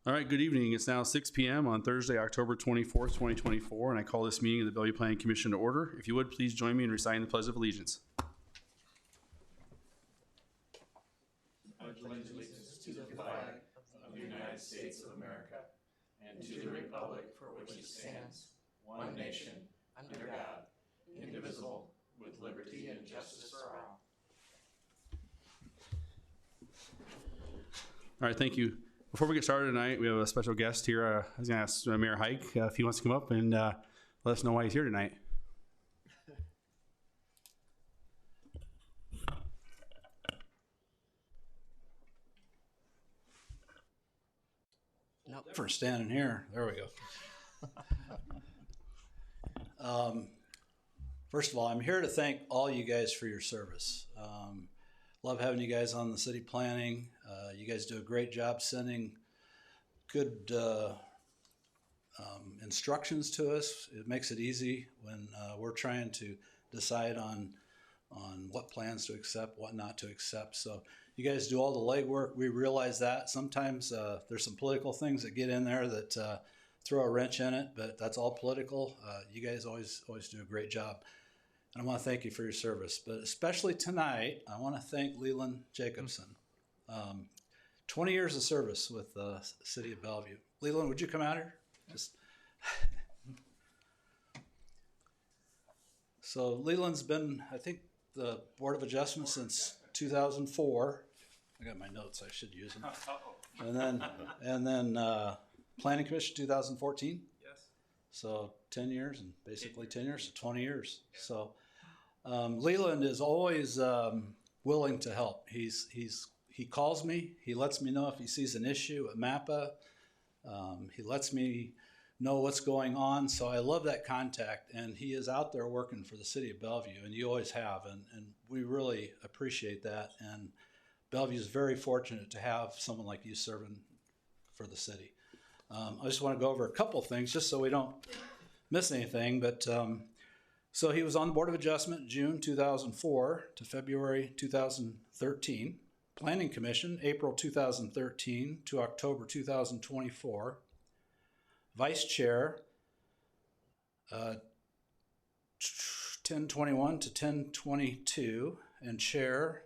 All right, good evening. It's now 6 p.m. on Thursday, October 24th, 2024, and I call this meeting of the Bellevue Planning Commission to order. If you would, please join me in reciting the Pledge of Allegiance. I pledge allegiance to the flag of the United States of America and to the republic for which it stands, one nation, under God, indivisible, with liberty and justice for all. All right, thank you. Before we get started tonight, we have a special guest here. I was going to ask Mayor Hike if he wants to come up and let us know why he's here tonight. Nope. For standing here. There we go. First of all, I'm here to thank all you guys for your service. Love having you guys on the city planning. You guys do a great job sending good instructions to us. It makes it easy when we're trying to decide on what plans to accept, what not to accept. So you guys do all the legwork. We realize that. Sometimes there's some political things that get in there that throw a wrench in it, but that's all political. You guys always do a great job. And I want to thank you for your service. But especially tonight, I want to thank Leland Jacobson. 20 years of service with the city of Bellevue. Leland, would you come out here? So Leland's been, I think, the Board of Adjustment since 2004. I got my notes, I should use them. And then Planning Commission 2014. Yes. So 10 years and basically 10 years, so 20 years. So Leland is always willing to help. He calls me. He lets me know if he sees an issue at MAPPA. He lets me know what's going on. So I love that contact. And he is out there working for the city of Bellevue, and you always have. And we really appreciate that. And Bellevue is very fortunate to have someone like you serving for the city. I just want to go over a couple things just so we don't miss anything. But so he was on the Board of Adjustment June 2004 to February 2013. Planning Commission, April 2013 to October 2024. Vice Chair, 1021 to 1022, and Chair,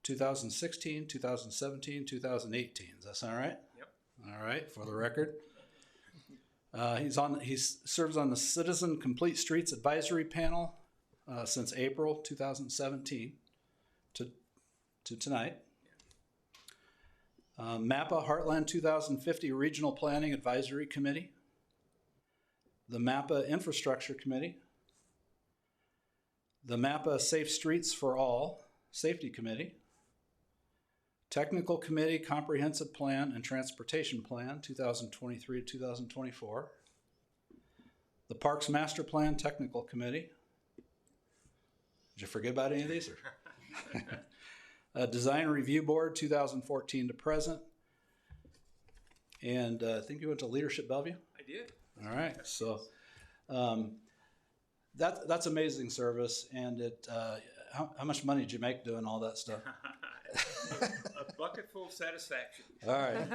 2016, 2017, 2018. Does that sound right? Yep. All right, for the record. He serves on the Citizen Complete Streets Advisory Panel since April 2017 to tonight. MAPPA Heartland 2050 Regional Planning Advisory Committee. The MAPPA Infrastructure Committee. The MAPPA Safe Streets for All Safety Committee. Technical Committee Comprehensive Plan and Transportation Plan 2023 to 2024. The Parks Master Plan Technical Committee. Did you forget about any of these? Or? Design Review Board, 2014 to present. And I think you went to Leadership Bellevue? I did. All right. So that's amazing service. And how much money did you make doing all that stuff? A bucket full of satisfaction. All right,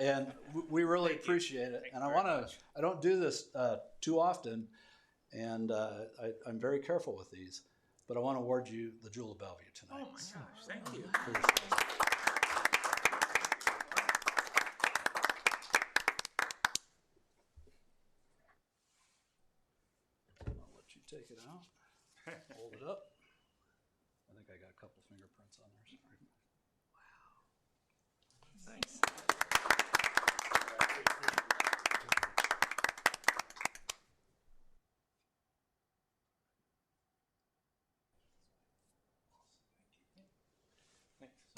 and we really appreciate it. And I don't do this too often, and I'm very careful with these, but I want to award you the Jewel of Bellevue tonight. Oh my gosh, thank you. I'll let you take it out, hold it up. I think I got a couple fingerprints on there. Sorry. Thanks.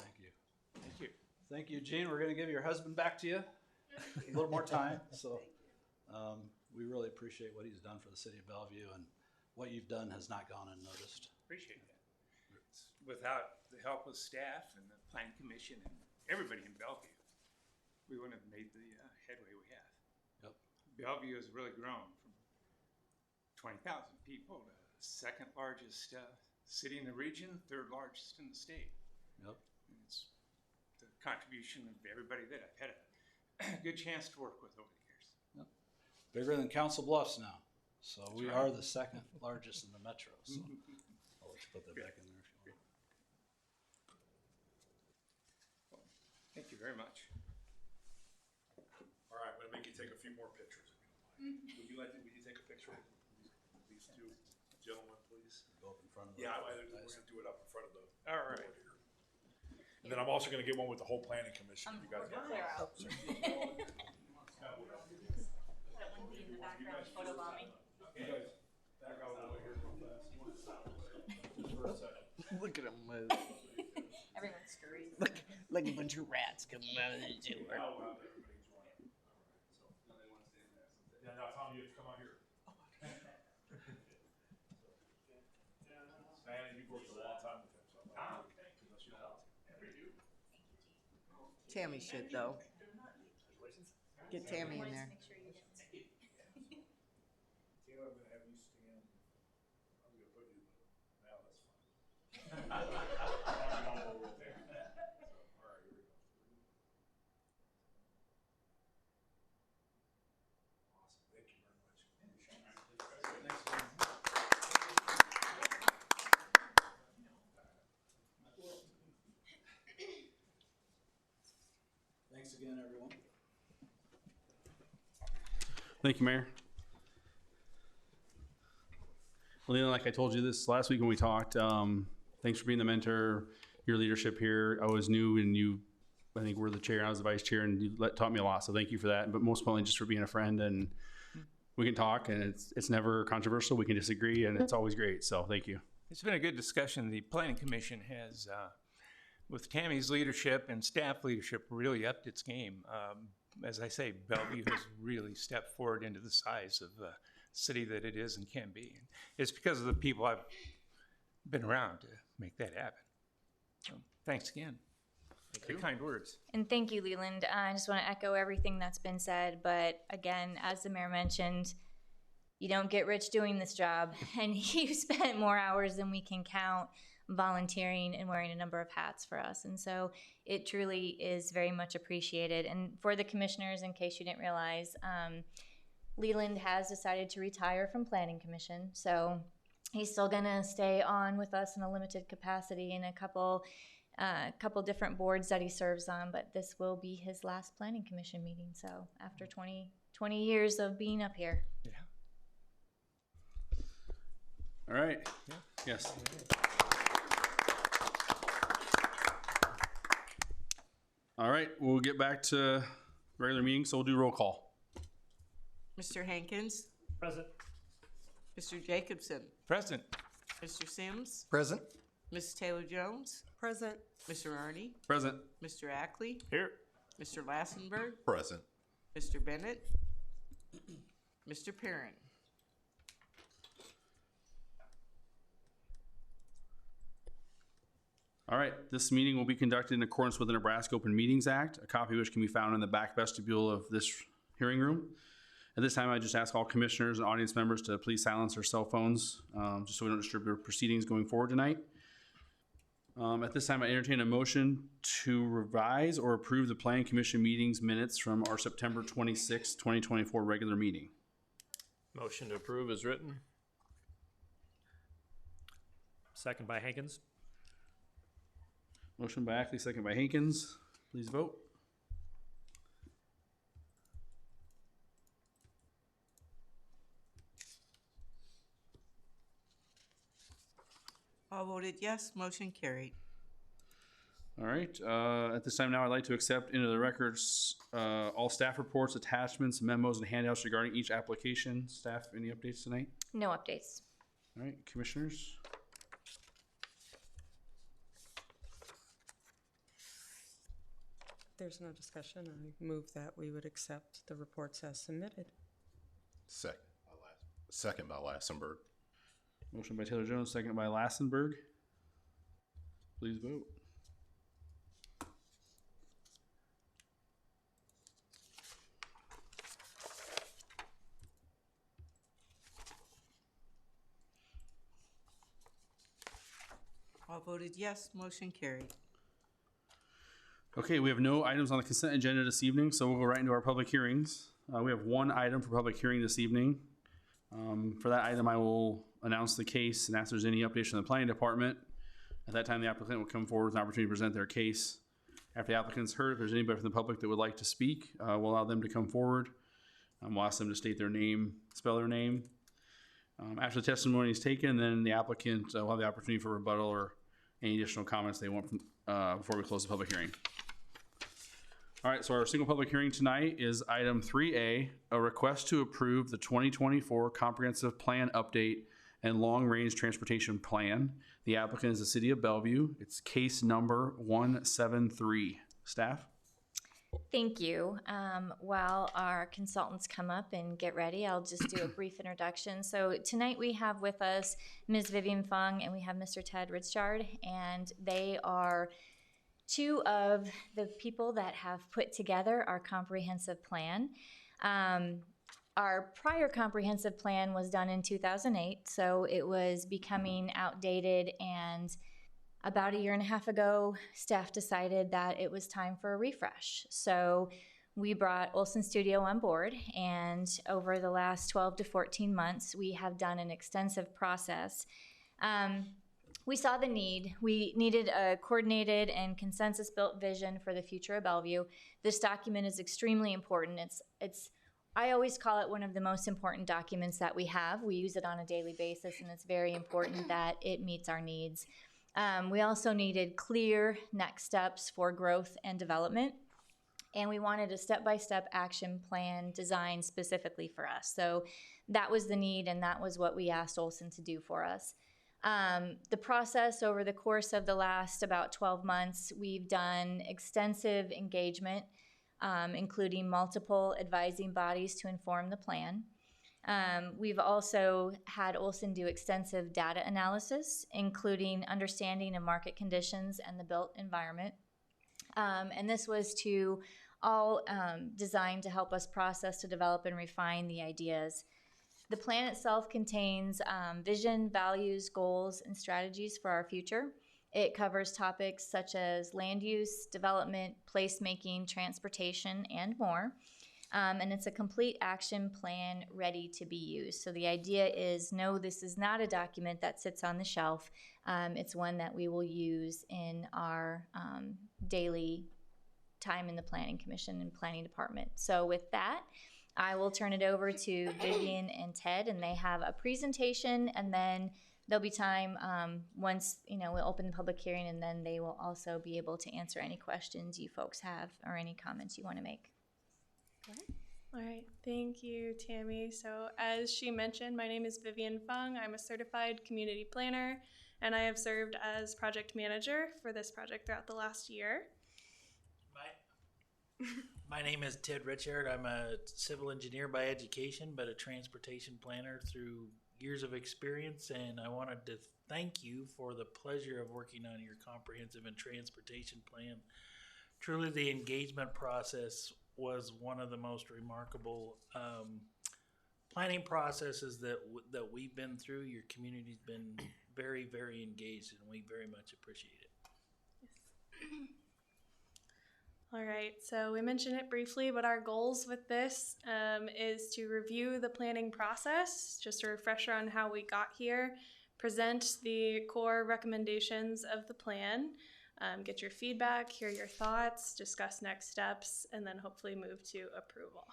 Thank you. Thank you. Thank you, Gene. We're going to give your husband back to you. A little more time. So we really appreciate what he's done for the city of Bellevue, and what you've done has not gone unnoticed. Appreciate that. Without the help of staff and the Plan Commission and everybody in Bellevue, we wouldn't have made the headway we have. Yep. Bellevue has really grown from 20,000 people to second largest city in the region, third largest in the state. Yep. And it's the contribution of everybody that I've had a good chance to work with over the years. Yep. Bigger than Council Bluffs now. So we right. are the second largest in the metro. So I'll let you put that back in there if you want. Thank you very much. All right, I'm gonna make you take a few more pictures if you don't mind. Would you take a picture of these two gentlemen, please? Go up in front of the Yeah, we're gonna do it up in front of the All right. board here. And then I'm also gonna get one with the whole planning commission. You guys got Clear that? out. That one be in the background photo bombing. You guys back out over here real fast. Just for a second. Look at them move. Everyone's scurrying. Look like a bunch of rats coming out of the sewer. Now we'll have everybody's running. All right, so. Yeah, now Tom, you have to come out here. Man, you've worked a long time with him, so I'm not gonna unless you don't want to. Tammy should though. Get Tammy in there. Make sure you get Taylor, I'm gonna have you stand. I'm gonna put you in the, now that's fine. All right, here we go. Awesome, thank you very much. Thanks again, everyone. Thank you, Mayor. Well, Leland, like I told you this last week when we talked, thanks for being the mentor, your leadership here. I was new and you, I think we're the chair, I was the vice chair, and you taught me a lot. So thank you for that. But most importantly, just for being a friend, and we can talk, and it's never controversial. We can disagree, and it's always great. So thank you. It's been a good discussion. The Planning Commission has, with Tammy's leadership and staff leadership, really upped its game. As I say, Bellevue has really stepped forward into the size of the city that it is and can be. And it's because of the people I've been around to make that happen. So thanks again. For the kind words. And thank you, Leland. I just want to echo everything that's been said. But again, as the mayor mentioned, you don't get rich doing this job. And you spent more hours than we can count volunteering and wearing a number of hats for us. And so it truly is very much appreciated. And for the commissioners, in case you didn't realize, Leland has decided to retire from Planning Commission. So he's still going to stay on with us in a limited capacity in a couple different boards that he serves on, but this will be his last Planning Commission meeting. So after 20 years of being up here. Yeah. All right. Yeah. Yes. All right. We'll get back to regular meeting, so we'll do roll call. Mr. Hankins, Present. Mr. Jacobson, Present. Mr. Sims, Present. Mrs. Taylor Jones, Present. Mr. Arnie, Present. Mr. Ackley, Here. Mr. Lassenberg, Present. Mr. Bennett, Mr. Perrin. All right, this meeting will be conducted in accordance with the Nebraska Open Meetings Act, a copy of which can be found in the back vestibule of this hearing room. At this time, I just ask all commissioners and audience members to please silence their cell phones, just so we don't disturb the proceedings going forward tonight. At this time, I entertain a motion to revise or approve the Planning Commission meetings minutes from our September 26, 2024 regular meeting. Motion to approve is written. Second by Hankins. Motion by Ackley, second by Hankins. Please vote. All voted yes, motion carried. All right, at this time now, I'd like to accept into the records all staff reports, attachments, memos, and handouts regarding each application. Staff, any updates tonight? No updates. All right, commissioners? There's no discussion. I move that we would accept the reports as submitted. Second by Lassenberg. Motion by Taylor Jones, second by Lassenberg. Please vote. All voted yes, motion carried. Okay, we have no items on the consent agenda this evening, so we'll go right into our public hearings. We have one item for public hearing this evening. For that item, I will announce the case and ask if there's any updates from the planning department. At that time, the applicant will come forward with an opportunity to present their case. After the applicant's heard, if there's anybody from the public that would like to speak, we'll allow them to come forward. We'll ask them to state their name, spell their name. After the testimony is taken, then the applicant will have the opportunity for rebuttal or any additional comments they want from, before we close the public hearing. All right, so our single public hearing tonight is item 3A, a request to approve the 2024 Comprehensive Plan Update and Long Range Transportation Plan. The applicant is the City of Bellevue. It's case number 173. Staff? Thank you. While our consultants come up and get ready, I'll just do a brief introduction. So tonight we have with us Ms. Vivian Fung and we have Mr. Ted Richard, and they are two of the people that have put together our comprehensive plan. Our prior comprehensive plan was done in 2008, so it was becoming outdated, and about a year and a half ago, staff decided that it was time for a refresh. So we brought Olson Studio on board, and over the last 12 to 14 months, we have done an extensive process. We saw the need. We needed a coordinated and consensus-built vision for the future of Bellevue. This document is extremely important. I always call it one of the most important documents that we have. We use it on a daily basis, and it's very important that it meets our needs. We also needed clear next steps for growth and development, and we wanted a step-by-step action plan designed specifically for us. So that was the need, and that was what we asked Olson to do for us. The process over the course of the last about 12 months, we've done extensive engagement, including multiple advising bodies to inform the plan. We've also had Olson do extensive data analysis, including understanding of market conditions and the built environment. And this was to all designed to help us process, to develop, and refine the ideas. The plan itself contains vision, values, goals, and strategies for our future. It covers topics such as land use, development, placemaking, transportation, and more. And it's a complete action plan ready to be used. So the idea is, no, this is not a document that sits on the shelf. It's one that we will use in our daily time in the Planning Commission and Planning Department. So with that, I will turn it over to Vivian and Ted, and they have a presentation, and then there'll be time once, we'll open the public hearing, and then they will also be able to answer any questions you folks have or any comments you want to make. All right, thank you, Tammy. So as she mentioned, my name is Vivian Fung. I'm a certified community planner, and I have served as project manager for this project throughout the last year. My name is Ted Richard. I'm a civil engineer by education, but a transportation planner through years of experience, and I wanted to thank you for the pleasure of working on your comprehensive and transportation plan. Truly, the engagement process was one of the most remarkable planning processes that we've been through. Your community's been very, very engaged, and we very much appreciate it. All right, so we mentioned it briefly, but our goals with this is to review the planning process, just a refresher on how we got here, present the core recommendations of the plan, get your feedback, hear your thoughts, discuss next steps, and then hopefully move to approval.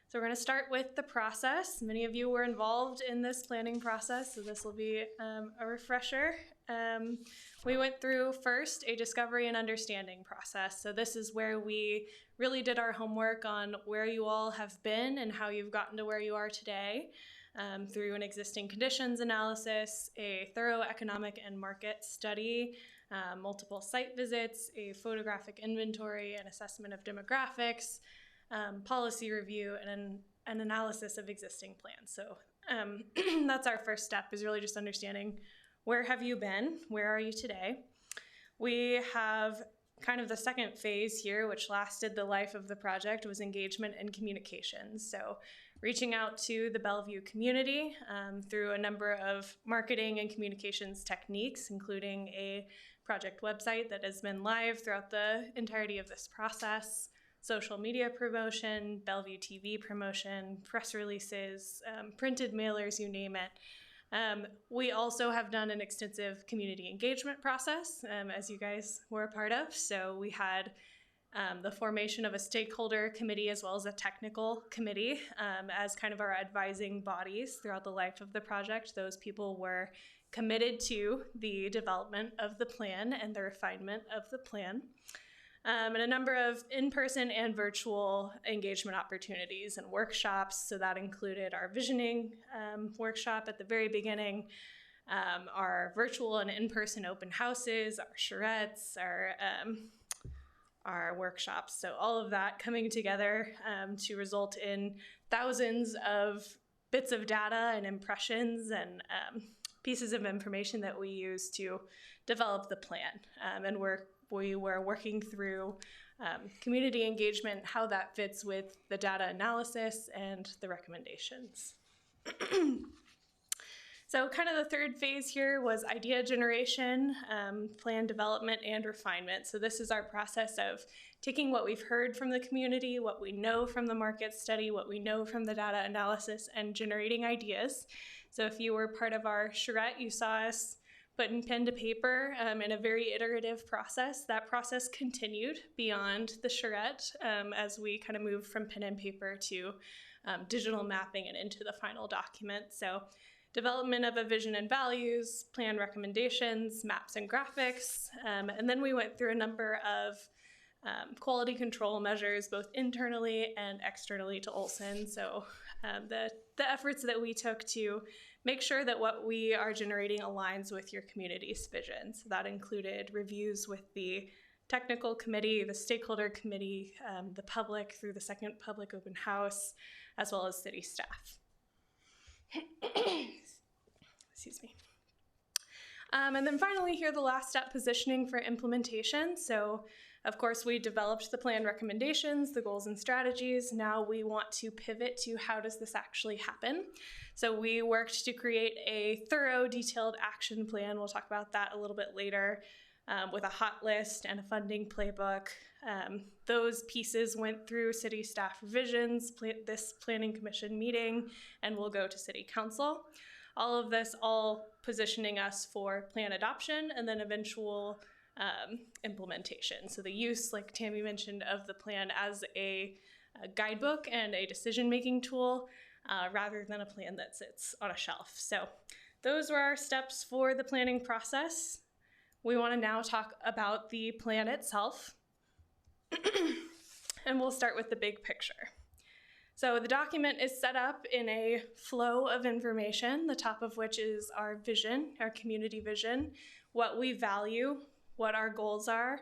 So we're going to start with the process. Many of you were involved in this planning process, so this will be a refresher. We went through first a discovery and understanding process. So this is where we really did our homework on where you all have been and how you've gotten to where you are today, through an existing conditions analysis, a thorough economic and market study, multiple site visits, a photographic inventory and assessment of demographics, policy review, and an analysis of existing plans. So that's our first step, is really just understanding where have you been, where are you today. We have kind of the second phase here, which lasted the life of the project, was engagement and communications. So reaching out to the Bellevue community through a number of marketing and communications techniques, including a project website that has been live throughout the entirety of this process, social media promotion, Bellevue TV promotion, press releases, printed mailers, you name it. We also have done an extensive community engagement process, as you guys were a part of. So we had the formation of a stakeholder committee as well as a technical committee as kind of our advising bodies throughout the life of the project. Those people were committed to the development of the plan and the refinement of the plan. And a number of in-person and virtual engagement opportunities and workshops. So that included our visioning workshop at the very beginning, our virtual and in-person open houses, our charrettes, our workshops. So all of that coming together to result in thousands of bits of data and impressions and pieces of information that we use to develop the plan. And we were working through community engagement, how that fits with the data analysis and the recommendations. So kind of the third phase here was idea generation, plan development, and refinement. So this is our process of taking what we've heard from the community, what we know from the market study, what we know from the data analysis, and generating ideas. So if you were part of our charrette, you saw us putting pen to paper in a very iterative process. That process continued beyond the charrette as we kind of moved from pen and paper to digital mapping and into the final document. So development of a vision and values, plan recommendations, maps and graphics, and then we went through a number of quality control measures, both internally and externally to Olson. So the efforts that we took to make sure that what we are generating aligns with your community's vision. So that included reviews with the technical committee, the stakeholder committee, the public through the second public open house, as well as city staff. Excuse me. And then finally here, the last step, positioning for implementation. So of course, we developed the plan recommendations, the goals and strategies. Now we want to pivot to how does this actually happen? So we worked to create a thorough, detailed action plan. We'll talk about that a little bit later, with a hot list and a funding playbook. Those pieces went through city staff revisions, this planning commission meeting, and will go to city council. All of this all positioning us for plan adoption and then eventual implementation. So the use, like Tammy mentioned, of the plan as a guidebook and a decision-making tool rather than a plan that sits on a shelf. So those were our steps for the planning process. We want to now talk about the plan itself. And we'll start with the big picture. So the document is set up in a flow of information, the top of which is our vision, our community vision, what we value, what our goals are,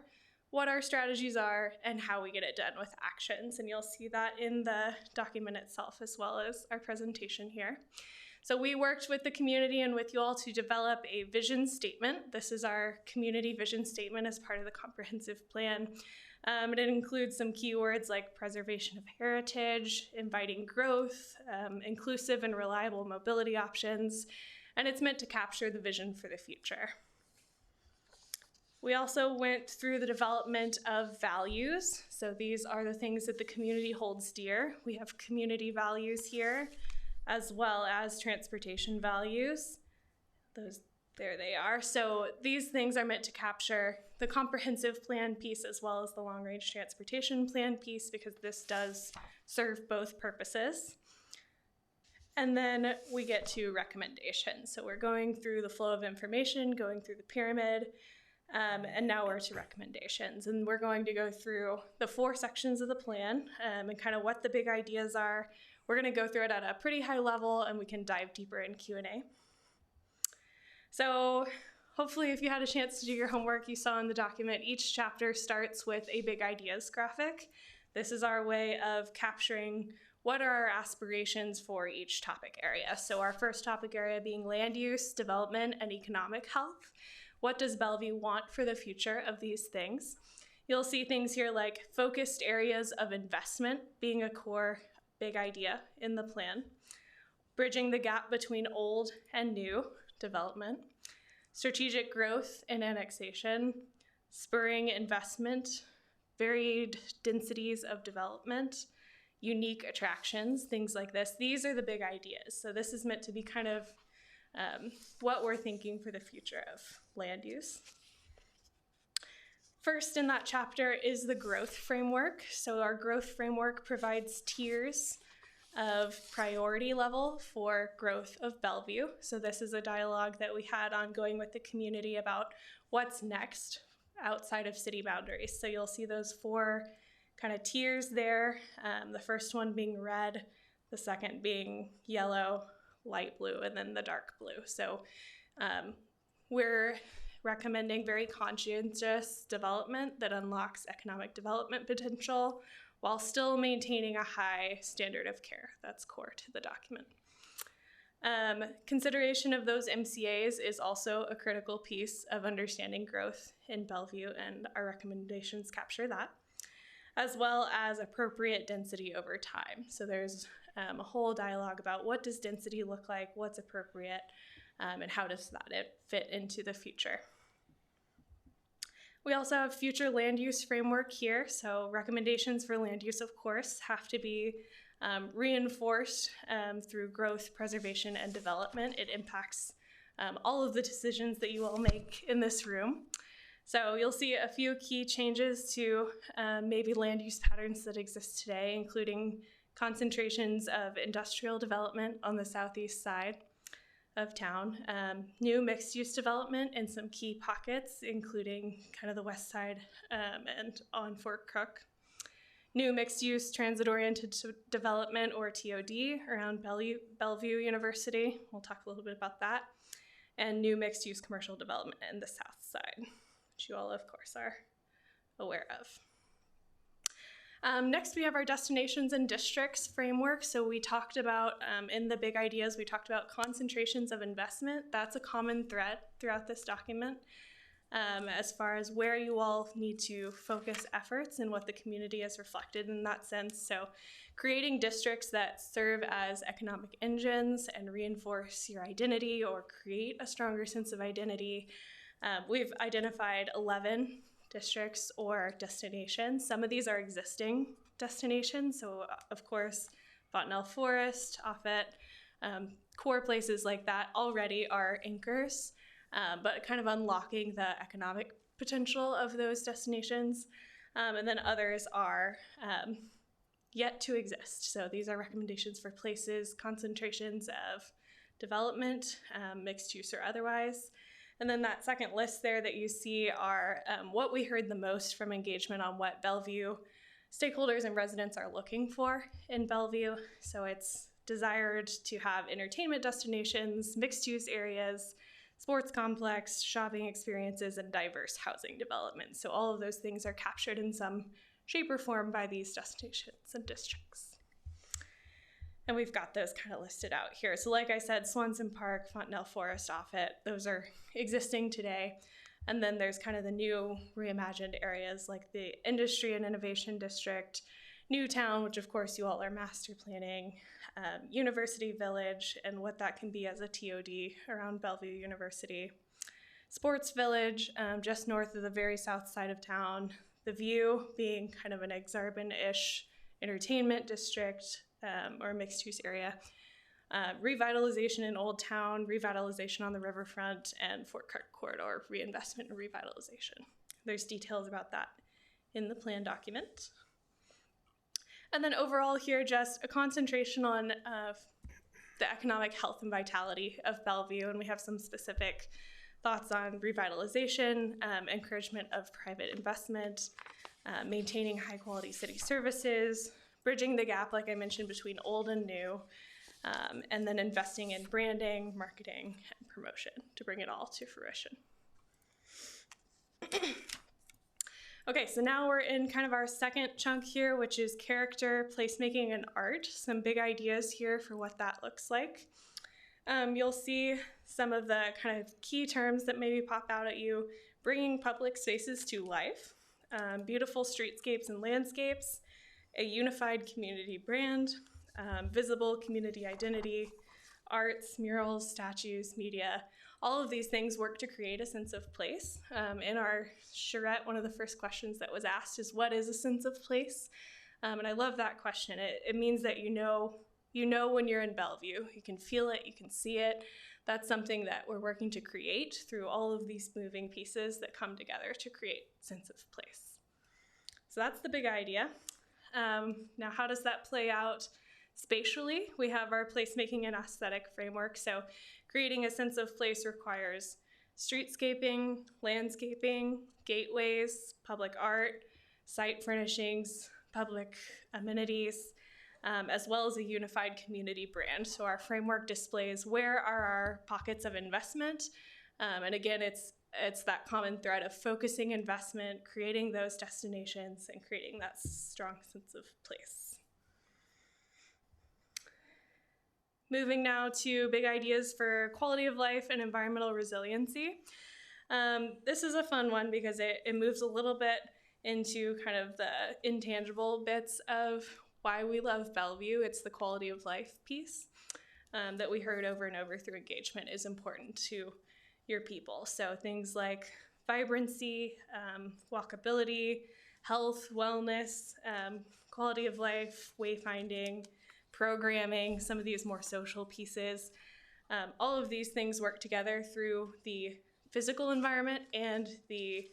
what our strategies are, and how we get it done with actions. And you'll see that in the document itself as well as our presentation here. So we worked with the community and with you all to develop a vision statement. This is our community vision statement as part of the comprehensive plan. And it includes some keywords like preservation of heritage, inviting growth, inclusive and reliable mobility options, and it's meant to capture the vision for the future. We also went through the development of values. So these are the things that the community holds dear. We have community values here, as well as transportation values. There they are. So these things are meant to capture the comprehensive plan piece as well as the long-range transportation plan piece, because this does serve both purposes. And then we get to recommendations. So we're going through the flow of information, going through the pyramid, and now we're to recommendations. And we're going to go through the 4 sections of the plan and kind of what the big ideas are. We're going to go through it at a pretty high level, and we can dive deeper in Q&A. So hopefully if you had a chance to do your homework, you saw in the document, each chapter starts with a big ideas graphic. This is our way of capturing what are our aspirations for each topic area. So our first topic area being land use, development, and economic health. What does Bellevue want for the future of these things? You'll see things here like focused areas of investment being a core big idea in the plan, bridging the gap between old and new development, strategic growth and annexation, spurring investment, varied densities of development, unique attractions, things like this. These are the big ideas. So this is meant to be kind of what we're thinking for the future of land use. First in that chapter is the growth framework. So our growth framework provides tiers of priority level for growth of Bellevue. So this is a dialogue that we had ongoing with the community about what's next outside of city boundaries. So you'll see those 4 kind of tiers there. The first one being red, the second being yellow, light blue, and then the dark blue. So we're recommending very conscientious development that unlocks economic development potential while still maintaining a high standard of care. That's core to the document. Consideration of those MCAs is also a critical piece of understanding growth in Bellevue, and our recommendations capture that, as well as appropriate density over time. So there's a whole dialogue about what does density look like, what's appropriate, and how does that fit into the future. We also have future land use framework here. So recommendations for land use, of course, have to be reinforced through growth, preservation, and development. It impacts all of the decisions that you all make in this room. So you'll see a few key changes to maybe land use patterns that exist today, including concentrations of industrial development on the southeast side of town, new mixed-use development in some key pockets, including kind of the west side and on Fort Crook, new mixed-use transit-oriented development, or TOD, around Bellevue University. We'll talk a little bit about that, and new mixed-use commercial development in the south side, which you all, of course, are aware of. Next, we have our destinations and districts framework. So we talked about, in the big ideas, we talked about concentrations of investment. That's a common thread throughout this document as far as where you all need to focus efforts and what the community has reflected in that sense. So creating districts that serve as economic engines and reinforce your identity or create a stronger sense of identity. We've identified 11 districts or destinations. Some of these are existing destinations. So of course, Fontenelle Forest, Offit, core places like that already are anchors, but kind of unlocking the economic potential of those destinations. And then others are yet to exist. So these are recommendations for places, concentrations of development, mixed use or otherwise. And then that second list there that you see are what we heard the most from engagement on what Bellevue stakeholders and residents are looking for in Bellevue. So it's desired to have entertainment destinations, mixed-use areas, sports complex, shopping experiences, and diverse housing development. So all of those things are captured in some shape or form by these destinations and districts. And we've got those kind of listed out here. So like I said, Swanson Park, Fontenelle Forest, Offutt, those are existing today. And then there's kind of the new reimagined areas like the Industry and Innovation District, Newtown, which of course you all are master planning, University Village, and what that can be as a TOD around Bellevue University. Sports Village, just north of the very south side of town. The View being kind of an exurban-ish entertainment district or mixed-use area. Revitalization in Old Town, revitalization on the riverfront, and Fort Clark Corridor reinvestment and revitalization. There's details about that in the plan document. And then overall here, just a concentration on the economic health and vitality of Bellevue, and we have some specific thoughts on revitalization, encouragement of private investment, maintaining high quality city services, bridging the gap, like I mentioned, between old and new, and then investing in branding, marketing, and promotion to bring it all to fruition. Okay, so now we're in kind of our second chunk here, which is character, placemaking, and art. Some big ideas here for what that looks like. You'll see some of the kind of key terms that maybe pop out at you: bringing public spaces to life, beautiful streetscapes and landscapes, a unified community brand, visible community identity, arts, murals, statues, media. All of these things work to create a sense of place. In our charrette, one of the first questions that was asked is, what is a sense of place? And I love that question. It means that you know when you're in Bellevue. You can feel it, you can see it. That's something that we're working to create through all of these moving pieces that come together to create a sense of place. So that's the big idea. Now, how does that play out spatially? We have our placemaking and aesthetic framework. So creating a sense of place requires streetscaping, landscaping, gateways, public art, site furnishings, public amenities, as well as a unified community brand. So our framework displays where are our pockets of investment. And again, it's that common thread of focusing investment, creating those destinations, and creating that strong sense of place. Moving now to big ideas for quality of life and environmental resiliency. This is a fun one because it moves a little bit into kind of the intangible bits of why we love Bellevue. It's the quality of life piece that we heard over and over through engagement is important to your people. So things like vibrancy, walkability, health, wellness, quality of life, wayfinding, programming, some of these more social pieces. All of these things work together through the physical environment and the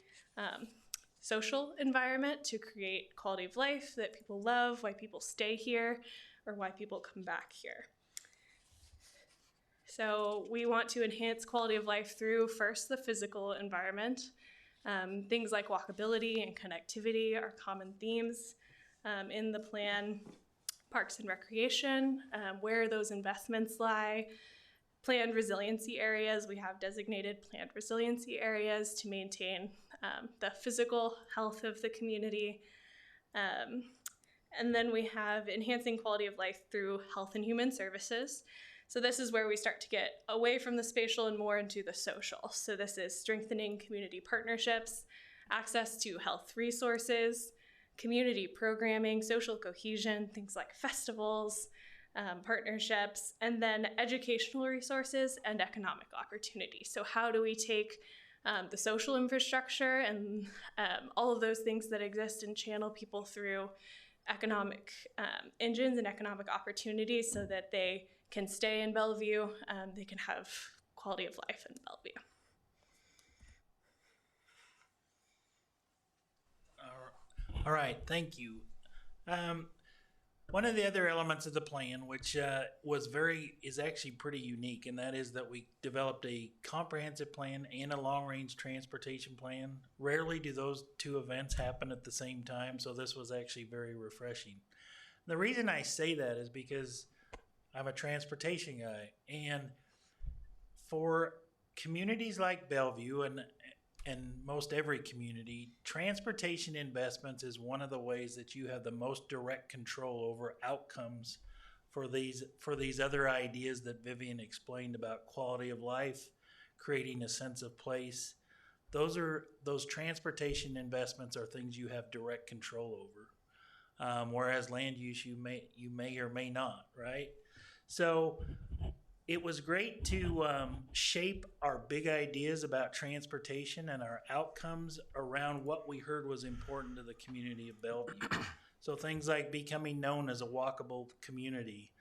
social environment to create quality of life that people love, why people stay here, or why people come back here. So we want to enhance quality of life through, first, the physical environment. Things like walkability and connectivity are common themes in the plan. Parks and recreation, where those investments lie. Planned resiliency areas, we have designated planned resiliency areas to maintain the physical health of the community. And then we have enhancing quality of life through health and human services. So this is where we start to get away from the spatial and more into the social. So this is strengthening community partnerships, access to health resources, community programming, social cohesion, things like festivals, partnerships, and then educational resources and economic opportunity. So how do we take the social infrastructure and all of those things that exist and channel people through economic engines and economic opportunities so that they can stay in Bellevue, they can have quality of life in Bellevue. All right, thank you. One of the other elements of the plan, which is actually pretty unique, and that is that we developed a comprehensive plan and a long-range transportation plan. Rarely do those two events happen at the same time, so this was actually very refreshing. The reason I say that is because I'm a transportation guy, and for communities like Bellevue and most every community, transportation investments is one of the ways that you have the most direct control over outcomes for these other ideas that Vivian explained about quality of life, creating a sense of place. Those transportation investments are things you have direct control over, whereas land use you may or may not, right? So it was great to shape our big ideas about transportation and our outcomes around what we heard was important to the community of Bellevue. So things like becoming known as a walkable community,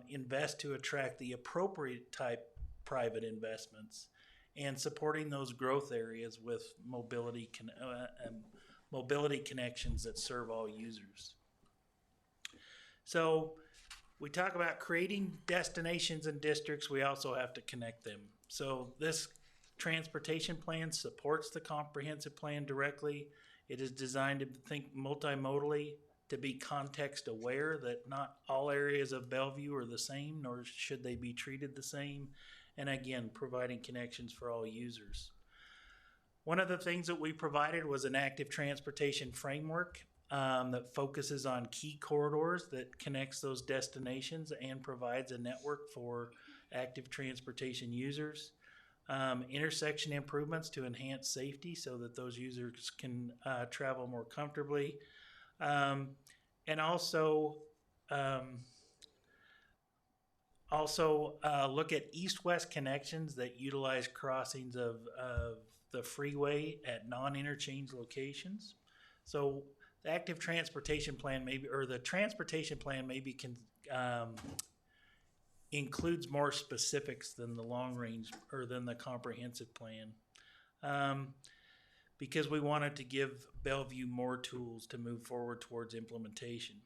invest to attract the appropriate type private investments, and supporting those growth areas with mobility connections that serve all users. So we talk about creating destinations and districts. We also have to connect them. So this transportation plan supports the comprehensive plan directly. It is designed to think multimodally, to be context aware that not all areas of Bellevue are the same, nor should they be treated the same. And again, providing connections for all users. One of the things that we provided was an active transportation framework that focuses on key corridors that connects those destinations and provides a network for active transportation users. Intersection improvements to enhance safety so that those users can travel more comfortably. And also look at east-west connections that utilize crossings of the freeway at non-interchange locations. So the active transportation plan the transportation plan includes more specifics than the long range or than the comprehensive plan, because we wanted to give Bellevue more tools to move forward towards implementation.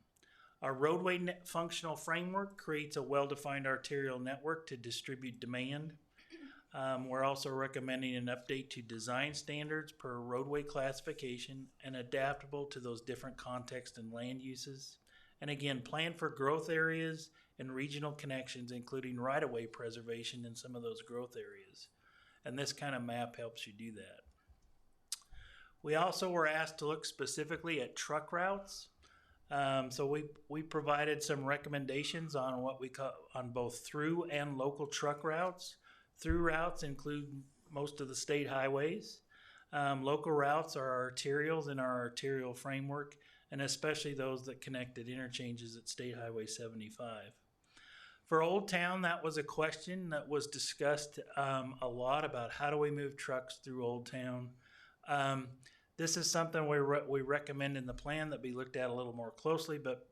Our roadway functional framework creates a well-defined arterial network to distribute demand. We're also recommending an update to design standards per roadway classification and adaptable to those different contexts and land uses. And again, plan for growth areas and regional connections, including right-of-way preservation in some of those growth areas. And this kind of map helps you do that. We also were asked to look specifically at truck routes. So we provided some recommendations on what we call on both through and local truck routes. Through routes include most of the state highways. Local routes are arterials in our arterial framework, and especially those that connect at interchanges at State Highway 75. For Old Town, that was a question that was discussed a lot about how do we move trucks through Old Town. This is something we recommend in the plan that be looked at a little more closely, but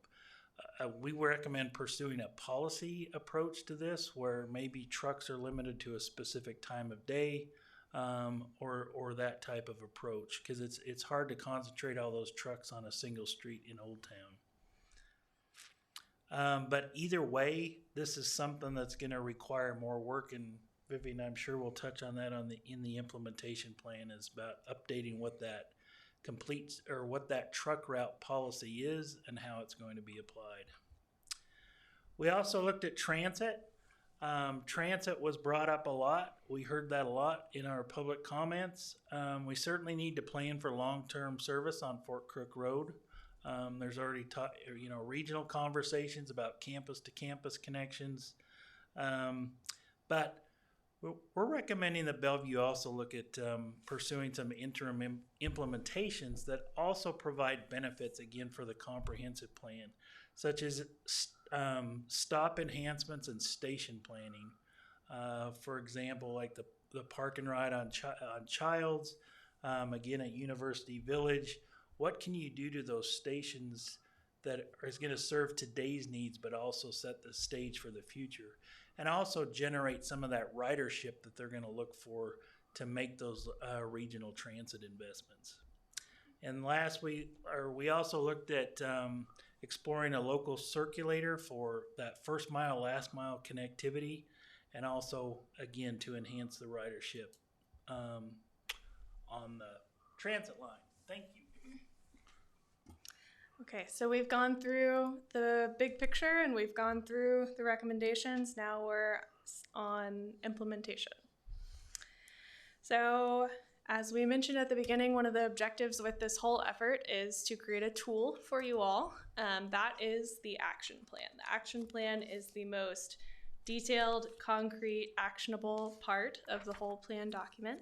we recommend pursuing a policy approach to this where maybe trucks are limited to a specific time of day or that type of approach, because it's hard to concentrate all those trucks on a single street in Old Town. But either way, this is something that's going to require more work, and Vivian, I'm sure we'll touch on that in the implementation plan, is about updating what that completes or what that truck route policy is and how it's going to be applied. We also looked at transit. Transit was brought up a lot. We heard that a lot in our public comments. We certainly need to plan for long-term service on Fort Crook Road. There's already regional conversations about campus-to-campus connections, but we're recommending that Bellevue also look at pursuing some interim implementations that also provide benefits, again, for the comprehensive plan, such as stop enhancements and station planning. For example, like the park and ride on Childs, again at University Village. What can you do to those stations that is going to serve today's needs but also set the stage for the future? And also generate some of that ridership that they're going to look for to make those regional transit investments. And last, we also looked at exploring a local circulator for that first mile, last mile connectivity, and also, again, to enhance the ridership on the transit line. Thank you. Okay, so we've gone through the big picture and we've gone through the recommendations. Now we're on implementation. So As we mentioned at the beginning, one of the objectives with this whole effort is to create a tool for you all. That is the action plan. The action plan is the most detailed, concrete, actionable part of the whole plan document.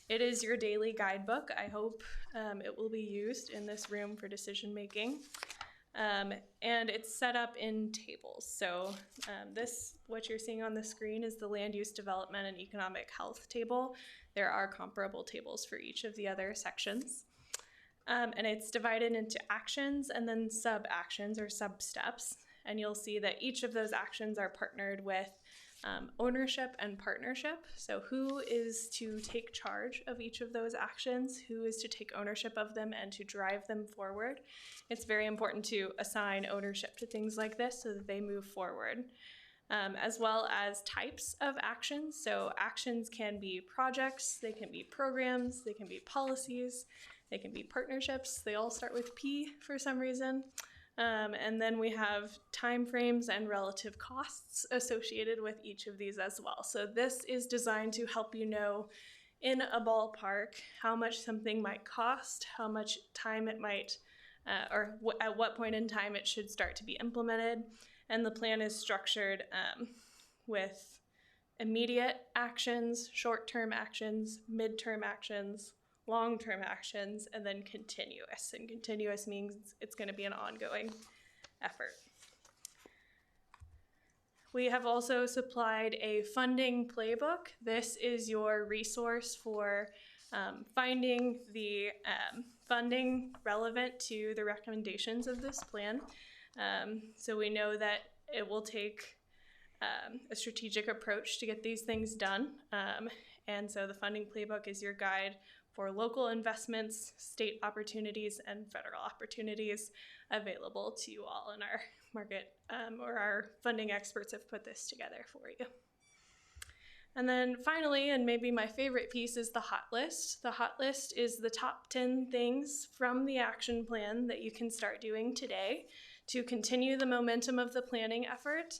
It is your daily guidebook. I hope it will be used in this room for decision making. And it's set up in tables. So what you're seeing on the screen is the land use development and economic health table. There are comparable tables for each of the other sections. And it's divided into actions and then sub-actions or sub-steps. And you'll see that each of those actions are partnered with ownership and partnership. So who is to take charge of each of those actions, who is to take ownership of them and to drive them forward. It's very important to assign ownership to things like this so that they move forward. As well as types of actions. So actions can be projects, they can be programs, they can be policies, they can be partnerships. They all start with P for some reason. And then we have timeframes and relative costs associated with each of these as well. So this is designed to help you know in a ballpark how much something might cost, how much time it might, at what point in time it should start to be implemented. And the plan is structured with immediate actions, short-term actions, mid-term actions, long-term actions, and then continuous. And continuous means it's going to be an ongoing effort. We have also supplied a funding playbook. This is your resource for finding the funding relevant to the recommendations of this plan. So we know that it will take a strategic approach to get these things done. And so the funding playbook is your guide for local investments, state opportunities, and federal opportunities available to you all in our market, or our funding experts have put this together for you. And then finally, and maybe my favorite piece, is the hot list. The hot list is the top 10 things from the action plan that you can start doing today to continue the momentum of the planning effort,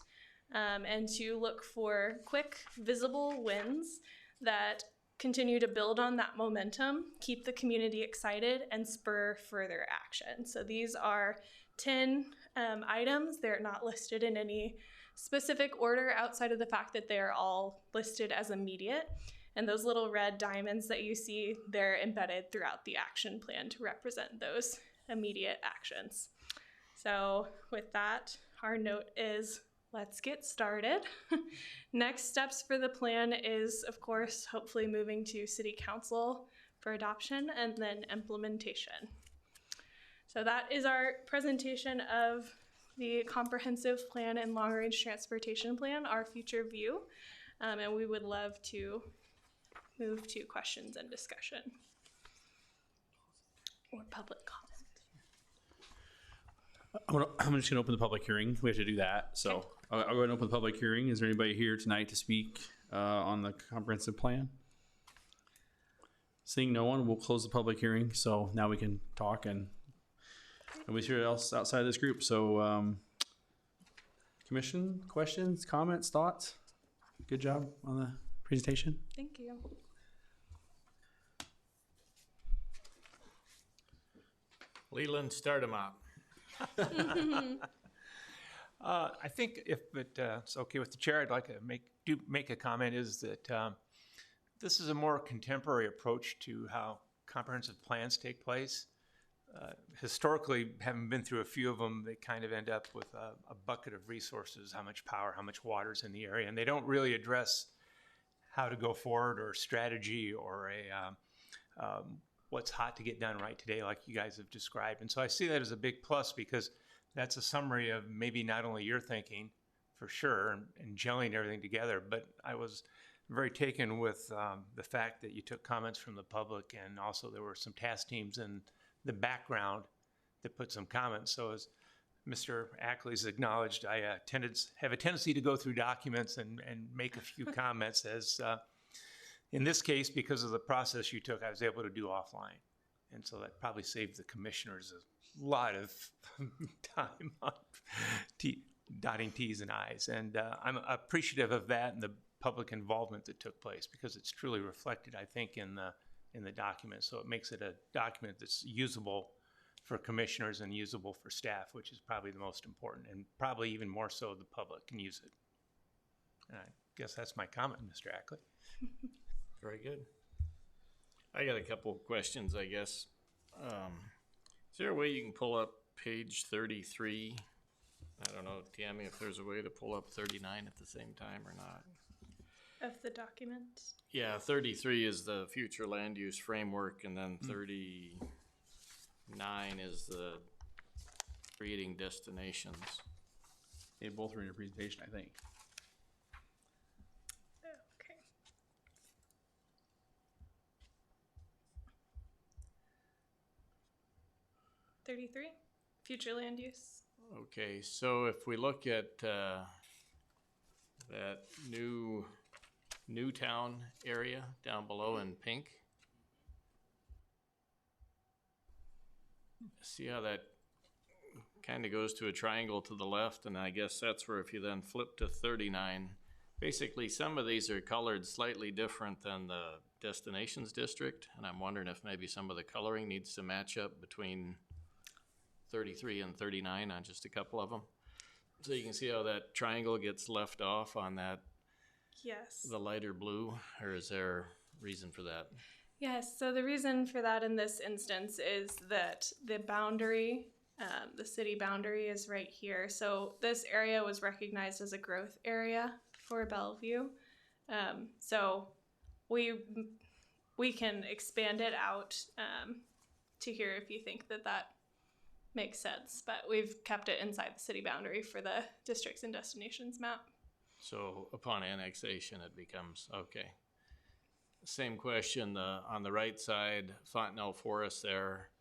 and to look for quick, visible wins that continue to build on that momentum, keep the community excited, and spur further action. So these are 10 items. They're not listed in any specific order outside of the fact that they're all listed as immediate. And those little red diamonds that you see, they're embedded throughout the action plan to represent those immediate actions. So with that, our note is, let's get started. Next steps for the plan is, of course, hopefully moving to City Council for adoption and then implementation. So that is our presentation of the comprehensive plan and long-range transportation plan, our future view. And we would love to move to questions and discussion or public comment. I'm just going to open the public hearing. We have to do that. So I'll go ahead and open the public hearing. Is there anybody here tonight to speak on the comprehensive plan? Seeing no one, we'll close the public hearing. So now we can talk, and nobody's here else outside of this group. So commission, questions, comments, thoughts? Good job on the presentation. Thank you. Leland, start them up. I think if it's okay with the chair, I'd like to make a comment, is that this is a more contemporary approach to how comprehensive plans take place. Historically, having been through a few of them, they kind of end up with a bucket of resources, how much power, how much water's in the area, and they don't really address how to go forward or strategy or what's hot to get done right today, like you guys have described. And so I see that as a big plus, because that's a summary of maybe not only your thinking, for sure, and gelling everything together, but I was very taken with the fact that you took comments from the public, and also there were some task teams in the background that put some comments. So as Mr. Ackley's acknowledged, I have a tendency to go through documents and make a few comments, as in this case, because of the process you took, I was able to do offline. And so that probably saved the commissioners a lot of time on dotting T's and I's. And I'm appreciative of that and the public involvement that took place, because it's truly reflected, I think, in in the document. So it makes it a document that's usable for commissioners and usable for staff, which is probably the most important, and probably even more so the public can use it. And I guess that's my comment, Mr. Ackley. Very good. I got a couple of questions, I guess. Is there a way you can pull up page 33? I don't know, Tammy, if there's a way to pull up 39 at the same time or not. Of the document. Yeah, 33 is the future land use framework, and then 39 is the creating destinations. They both were in your presentation, I think. Okay. $33, future land use. Okay, so if we look at that new town area down below in pink, see how that kind of goes to a triangle to the left, and I guess that's where if you then flip to 39, basically some of these are colored slightly different than the destinations district, and I'm wondering if maybe some of the coloring needs to match up between 33 and 39 on just a couple of them. So you can see how that triangle gets left off on that, Yes. the lighter blue, or is there reason for that? Yes, so the reason for that in this instance is that the boundary, the city boundary is right here. So this area was recognized as a growth area for Bellevue. So we can expand it out to here if you think that that makes sense. But we've kept it inside the city boundary for the districts and destinations map. So upon annexation, it becomes, okay. Same question, on the right side, Fontenelle Forest there,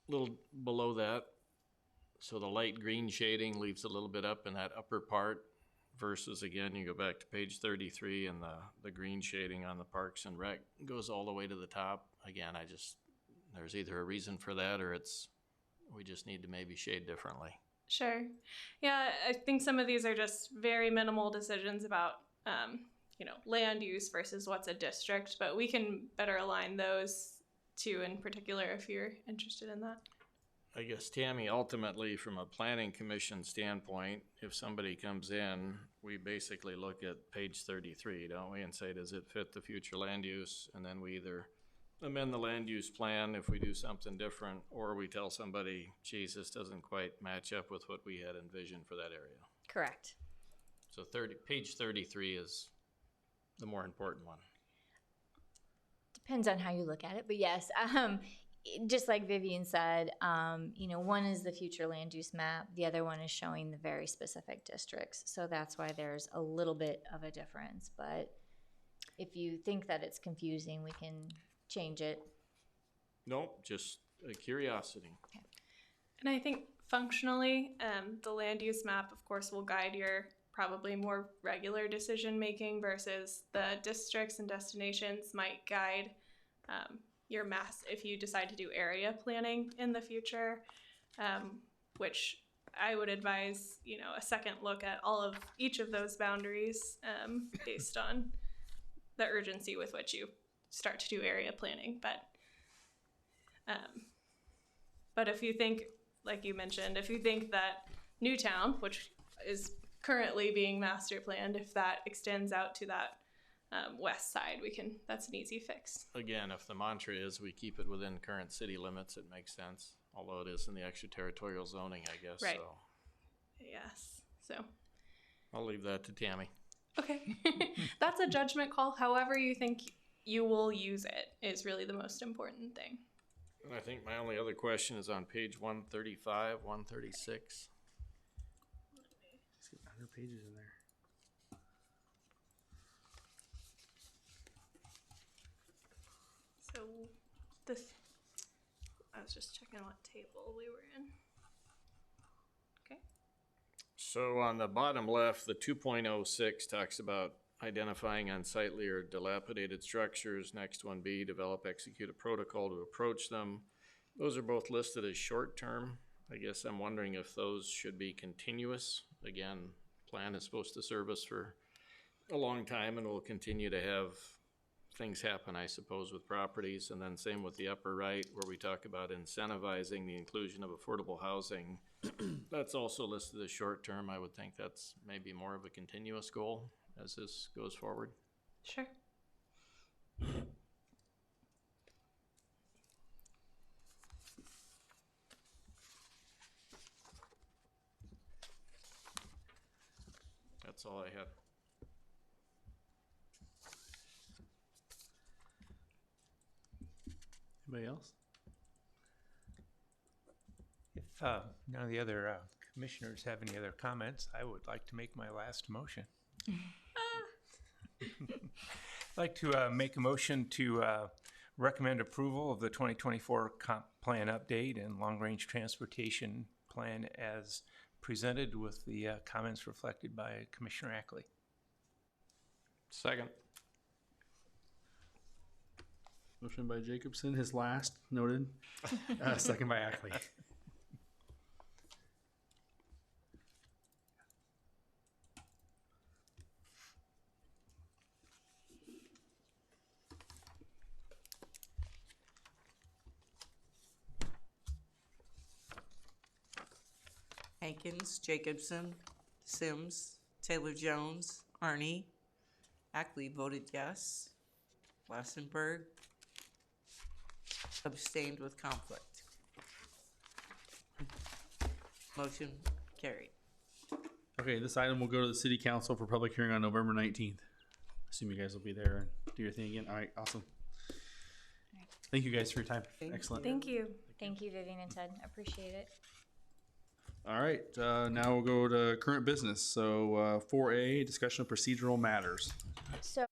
a little below that. So the light green shading leaves a little bit up in that upper part versus, again, you go back to page 33 and the green shading on the Parks and Rec goes all the way to the top. Again, there's either a reason for that or we just need to maybe shade differently. Sure. Yeah, I think some of these are just very minimal decisions about, land use versus what's a district, but we can better align those two in particular if you're interested in that. I guess, Tammy, ultimately, from a planning commission standpoint, if somebody comes in, we basically look at page 33, don't we, and say, does it fit the future land use? And then we either amend the land use plan if we do something different, or we tell somebody, geez, this doesn't quite match up with what we had envisioned for that area. Correct. So page 33 is the more important one. Depends on how you look at it, but yes, just like Vivian said, one is the future land use map, the other one is showing the very specific districts, so that's why there's a little bit of a difference. But if you think that it's confusing, we can change it. Nope, just a curiosity. Okay. And I think functionally, the land use map, of course, will guide your probably more regular decision making versus the districts and destinations might guide your mass if you decide to do area planning in the future, which I would advise, a second look at each of those boundaries based on the urgency with which you start to do area planning. But if you think, like you mentioned, if you think that Newtown, which is currently being master planned, if that extends out to that west side, that's an easy fix. Again, if the mantra is we keep it within current city limits, it makes sense, although it is in the extraterritorial zoning, I guess. Right. So Yes. So I'll leave that to Tammy. okay. That's a judgment call. However you think you will use it is really the most important thing. And I think my only other question is on page 135, 136. Let's get 100 pages in there. So I was just checking what table we were in. Okay. So on the bottom left, the 2.06 talks about identifying unsightly or dilapidated structures. Next one B, develop, execute a protocol to approach them. Those are both listed as short-term. I guess I'm wondering if those should be continuous. Again, plan is supposed to serve us for a long time and we'll continue to have things happen, I suppose, with properties. And then same with the upper right, where we talk about incentivizing the inclusion of affordable housing. That's also listed as short-term. I would think that's maybe more of a continuous goal as this goes forward. Sure. That's all I had. Anybody else? If none of the other commissioners have any other comments, I would like to make my last motion. I'd like to make a motion to recommend approval of the 2024 comp plan update and long-range transportation plan as presented with the comments reflected by Commissioner Ackley. Second. Motion by Jacobson, his last, noted. Second by Ackley. Hankins, Jacobson, Sims, Taylor-Jones, Arnie. Ackley voted yes. Lassenberg abstained with conflict. Motion carried. Okay, this item will go to the city council for public hearing on November 19th. Assume you guys will be there and do your thing again. All right, awesome. Thank you guys for your time. Thank Excellent. Thank you. Thank you, Vivian and Ted. Appreciate it. All right, now we'll go to current business. So 4A, discussion of procedural matters. So